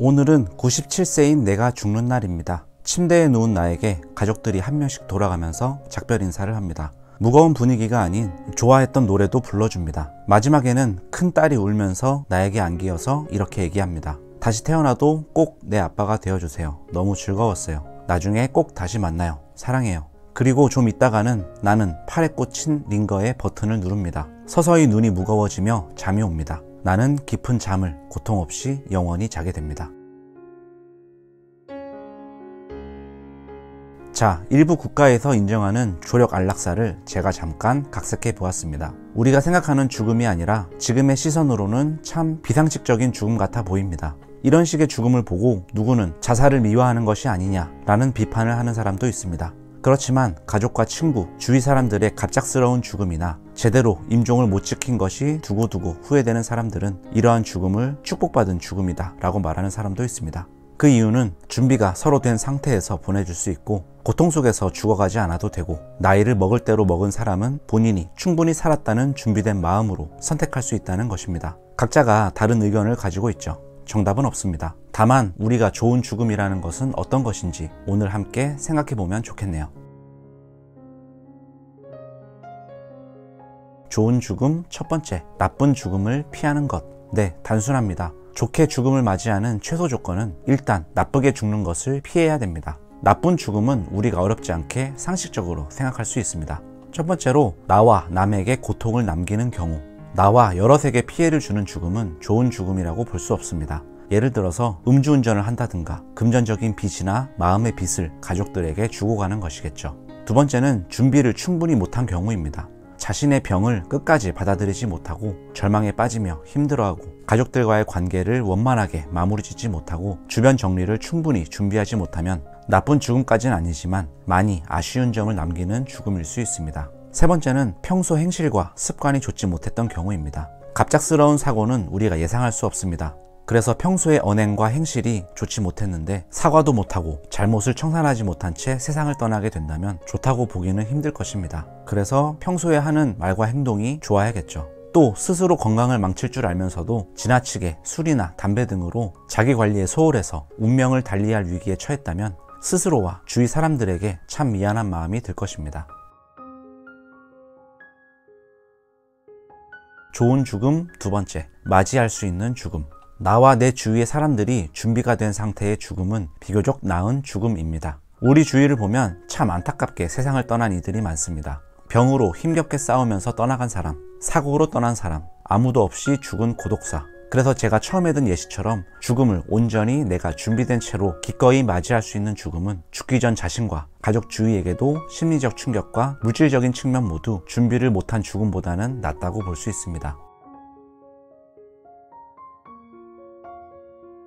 오늘은 97세인 내가 죽는 날입니다. 침대에 누운 나에게 가족들이 한 명씩 돌아가면서 작별 인사를 합니다. 무거운 분위기가 아닌 좋아했던 노래도 불러줍니다. 마지막에는 큰딸이 울면서 나에게 안기어서 이렇게 얘기합니다. 다시 태어나도 꼭 내 아빠가 되어주세요. 너무 즐거웠어요. 나중에 꼭 다시 만나요. 사랑해요. 그리고 좀 있다가는 나는 팔에 꽂힌 링거의 버튼을 누릅니다. 서서히 눈이 무거워지며 잠이 옵니다. 나는 깊은 잠을 고통 없이 영원히 자게 됩니다. 자, 일부 국가에서 인정하는 조력 안락사를 제가 잠깐 각색해 보았습니다. 우리가 생각하는 죽음이 아니라 지금의 시선으로는 참 비상식적인 죽음 같아 보입니다. 이런 식의 죽음을 보고 누구는 자살을 미화하는 것이 아니냐라는 비판을 하는 사람도 있습니다. 그렇지만 가족과 친구, 주위 사람들의 갑작스러운 죽음이나 제대로 임종을 못 지킨 것이 두고두고 후회되는 사람들은 이러한 죽음을 축복받은 죽음이다 라고 말하는 사람도 있습니다. 그 이유는 준비가 서로 된 상태에서 보내줄 수 있고 고통 속에서 죽어가지 않아도 되고 나이를 먹을 대로 먹은 사람은 본인이 충분히 살았다는 준비된 마음으로 선택할 수 있다는 것입니다. 각자가 다른 의견을 가지고 있죠. 정답은 없습니다. 다만 우리가 좋은 죽음이라는 것은 어떤 것인지 오늘 함께 생각해 보면 좋겠네요. 좋은 죽음 첫 번째, 나쁜 죽음을 피하는 것. 네, 단순합니다. 좋게 죽음을 맞이하는 최소 조건은 일단 나쁘게 죽는 것을 피해야 됩니다. 나쁜 죽음은 우리가 어렵지 않게 상식적으로 생각할 수 있습니다. 첫 번째로 나와 남에게 고통을 남기는 경우. 나와 여럿에게 피해를 주는 죽음은 좋은 죽음이라고 볼 수 없습니다. 예를 들어서 음주운전을 한다든가 금전적인 빚이나 마음의 빚을 가족들에게 주고 가는 것이겠죠. 두 번째는 준비를 충분히 못한 경우입니다. 자신의 병을 끝까지 받아들이지 못하고 절망에 빠지며 힘들어하고 가족들과의 관계를 원만하게 마무리 짓지 못하고 주변 정리를 충분히 준비하지 못하면 나쁜 죽음까지는 아니지만 많이 아쉬운 점을 남기는 죽음일 수 있습니다. 세 번째는 평소 행실과 습관이 좋지 못했던 경우입니다. 갑작스러운 사고는 우리가 예상할 수 없습니다. 그래서 평소의 언행과 행실이 좋지 못했는데 사과도 못하고 잘못을 청산하지 못한 채 세상을 떠나게 된다면 좋다고 보기는 힘들 것입니다. 그래서 평소에 하는 말과 행동이 좋아야겠죠. 또 스스로 건강을 망칠 줄 알면서도 지나치게 술이나 담배 등으로 자기 관리에 소홀해서 운명을 달리할 위기에 처했다면 스스로와 주위 사람들에게 참 미안한 마음이 들 것입니다. 좋은 죽음 두 번째, 맞이할 수 있는 죽음. 나와 내 주위의 사람들이 준비가 된 상태의 죽음은 비교적 나은 죽음입니다. 우리 주위를 보면 참 안타깝게 세상을 떠난 이들이 많습니다. 병으로 힘겹게 싸우면서 떠나간 사람, 사고로 떠난 사람, 아무도 없이 죽은 고독사. 그래서 제가 처음에 든 예시처럼 죽음을 온전히 내가 준비된 채로 기꺼이 맞이할 수 있는 죽음은 죽기 전 자신과 가족 주위에게도 심리적 충격과 물질적인 측면 모두 준비를 못한 죽음보다는 낫다고 볼 수 있습니다.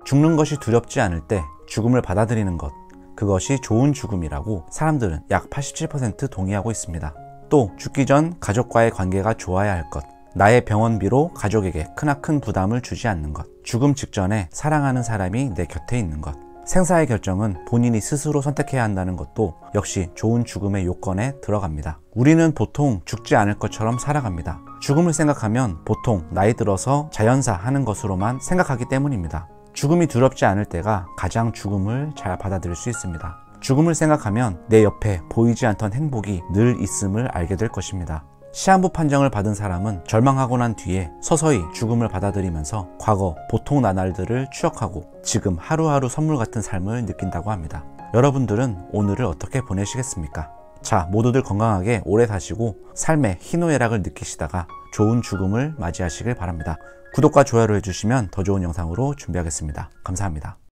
죽는 것이 두렵지 않을 때 죽음을 받아들이는 것, 그것이 좋은 죽음이라고 사람들은 약 87% 동의하고 있습니다. 또 죽기 전 가족과의 관계가 좋아야 할 것, 나의 병원비로 가족에게 크나큰 부담을 주지 않는 것, 죽음 직전에 사랑하는 사람이 내 곁에 있는 것, 생사의 결정은 본인이 스스로 선택해야 한다는 것도 역시 좋은 죽음의 요건에 들어갑니다. 우리는 보통 죽지 않을 것처럼 살아갑니다. 죽음을 생각하면 보통 나이 들어서 자연사 하는 것으로만 생각하기 때문입니다. 죽음이 두렵지 않을 때가 가장 죽음을 잘 받아들일 수 있습니다. 죽음을 생각하면 내 옆에 보이지 않던 행복이 늘 있음을 알게 될 것입니다. 시한부 판정을 받은 사람은 절망하고 난 뒤에 서서히 죽음을 받아들이면서 과거 보통 나날들을 추억하고 지금 하루하루 선물 같은 삶을 느낀다고 합니다. 여러분들은 오늘을 어떻게 보내시겠습니까? 자, 모두들 건강하게 오래 사시고 삶의 희노애락을 느끼시다가 좋은 죽음을 맞이하시길 바랍니다. 구독과 좋아요를 해주시면 더 좋은 영상으로 준비하겠습니다. 감사합니다.